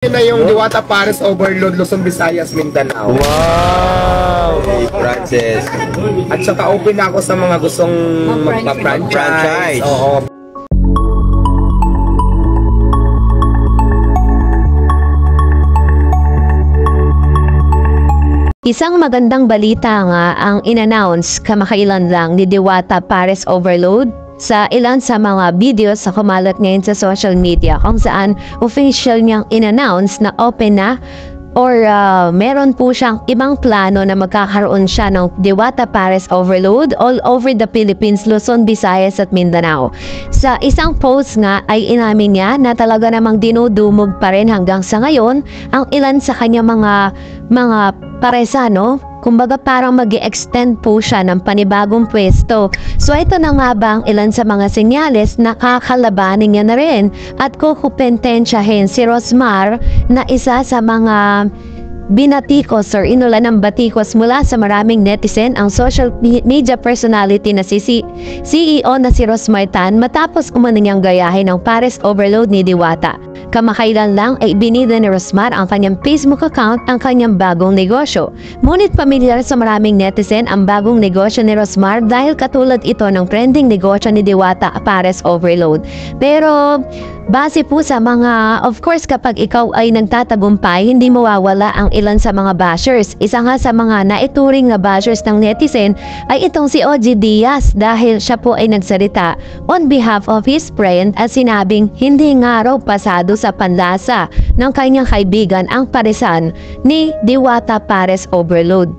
Yun na yung Diwata Pares Overload Luzon, Visayas, Mindanao. Wow! Hey, Frances. At saka open na ako sa mga gustong magpa-franchise. Oo. Isang magandang balita nga ang in-announce kamakailan lang ni Diwata Pares Overload sa ilan sa mga videos sa kumalat ngayon sa social media kung saan official niyang in-announce na open na or meron po siyang ibang plano na magkakaroon siya ng Diwata Pares Overload all over the Philippines, Luzon, Visayas at Mindanao. Sa isang post nga ay inamin niya na talaga namang dinudumog pa rin hanggang sa ngayon ang ilan sa kanya mga paresano. Kumbaga parang mag-i-extend po siya ng panibagong pwesto. So ito na nga ba ang ilan sa mga senyales na kakalabanin niya na rin at kukupentensyahin si Rosmar na isa sa mga binatikos or inulan ng batikos mula sa maraming netizen ang social media personality na si CEO na si Rosmar Tan matapos umano niyang gayahin ng Pares Overload ni Diwata. Kamakailan lang ay ibinida ni Rosmar ang kanyang Facebook account ang kanyang bagong negosyo. Ngunit pamilyar sa maraming netizen ang bagong negosyo ni Rosmar dahil katulad ito ng trending negosyo ni Diwata Pares Overload. Pero base po sa mga, of course kapag ikaw ay nagtatagumpay, hindi mawawala ang ilan sa mga bashers. Isa nga sa mga naituring na bashers ng netizen ay itong si OG Diaz dahil siya po ay nagsalita on behalf of his friend at sinabing hindi nga raw pasado sa panlasa ng kanyang kaibigan ang paresan ni Diwata Pares Overload.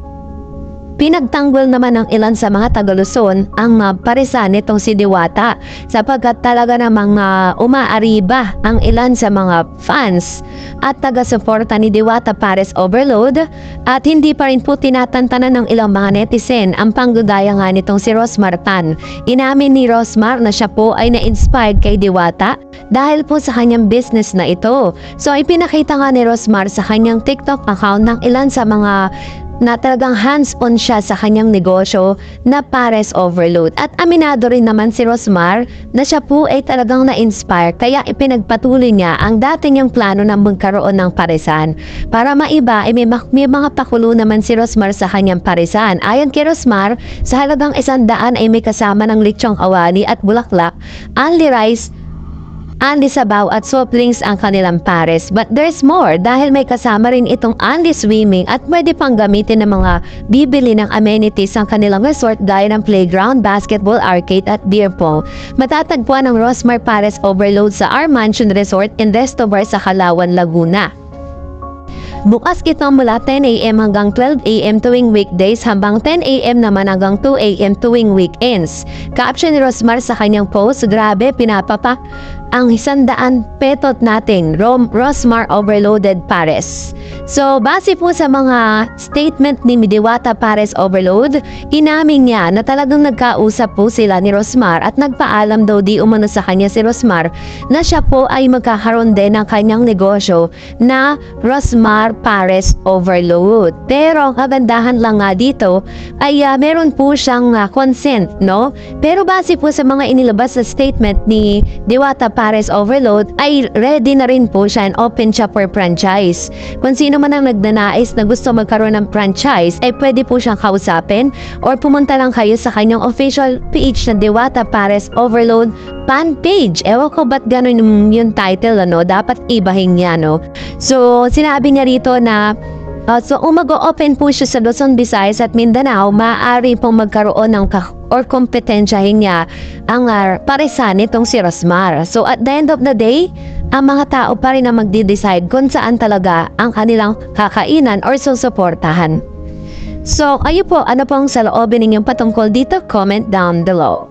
Pinagtanggol naman ng ilan sa mga taga-Luzon ang paresan nitong si Diwata sapagkat talaga namang umaariba ang ilan sa mga fans at taga-suporta ni Diwata Pares Overload at hindi pa rin po tinatantanan ng ilang mga netizen ang panggagaya nga nitong si Rosmar Tan. Inamin ni Rosmar na siya po ay na-inspired kay Diwata dahil po sa kanyang business na ito. So ipinakita nga ni Rosmar sa kanyang TikTok account ng ilan sa mga na talagang hands-on siya sa kanyang negosyo na Pares Overload. At aminado rin naman si Rosmar na siya po ay talagang na-inspire kaya ipinagpatuloy niya ang dati niyang plano na magkaroon ng paresan. Para maiba ay may mga pakulo naman si Rosmar sa kanyang paresan. Ayon kay Rosmar, sa halagang 100 ay may kasama ng lechong awali at bulaklak, only rice, only sabaw at soft drinks ang kanilang pares. But there's more dahil may kasama rin itong only swimming at pwede pang gamitin ng mga bibili ng amenities ang kanilang resort gaya ng playground, basketball, arcade at beer pong. Matatagpuan ng Rosmar Pares Overload sa Our Mansion Resort and Resto Bar sa Calauan, Laguna. Bukas ito mula 10 AM hanggang 12 AM tuwing weekdays hanggang 10 AM naman hanggang 2 AM tuwing weekends. Caption ni Rosmar sa kanyang post, grabe pinapapak ang 100 petot nating Rosmar Overloaded Pares. So base po sa mga statement ni Diwata Pares Overload, inamin niya na talagang nagkausap po sila ni Rosmar at nagpaalam daw di umano sa kanya si Rosmar na siya po ay magkakaroon din ng kanyang negosyo na Rosmar Pares Overload. Pero kagandahan lang nga dito ay meron po siyang consent, no? Pero base po sa mga inilabas sa statement ni Diwata Pares Overload ay ready na rin po siya and open siya for franchise. Kung sino man ang nagnanais na gusto magkaroon ng franchise ay pwede po siyang kausapin or pumunta lang kayo sa kanyang official page na Diwata Pares Overload fan page. Ewan ko ba't ganun yung title, ano? Dapat ibahin niya, no? So sinabi niya rito na so umago-open po siya sa Luzon, Visayas at Mindanao, maaari pong magkaroon ng or kompetensyahin niya ang paresan nitong si Rosmar. So at the end of the day, ang mga tao pa rin ang magdi-decide kung saan talaga ang kanilang kakainan or susuportahan. So kayo po, ano pong saloobin ninyong patungkol dito? Comment down below.